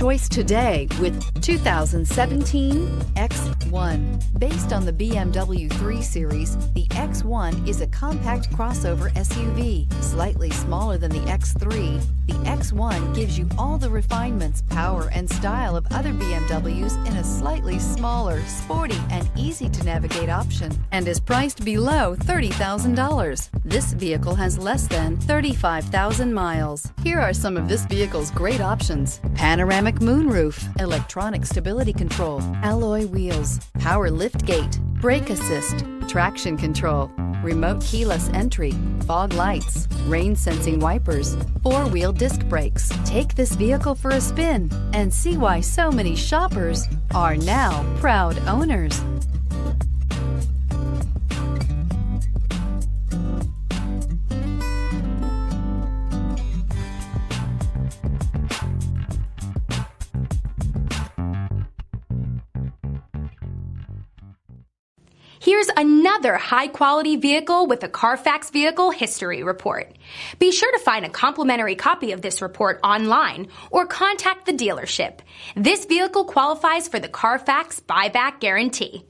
choice today with 2017 X1. Based on the BMW 3 Series, the X1 is a compact crossover SUV, slightly smaller than the X3. The X1 gives you all the refinements, power, and style of other BMWs in a slightly smaller, sporty, and easy-to-navigate option, and is priced below $30,000. This vehicle has less than 35,000 miles. Here are some of this vehicle's great options: panoramic moonroof, electronic stability control, alloy wheels, power liftgate, brake assist, traction control, remote keyless entry, fog lights, rain sensing wipers, four-wheel disc brakes. Take this vehicle for a spin and see why so many shoppers are now proud owners. Here's another high-quality vehicle with a Carfax Vehicle History Report. Be sure to find a complimentary copy of this report online or contact the dealership. This vehicle qualifies for the Carfax Buyback Guarantee.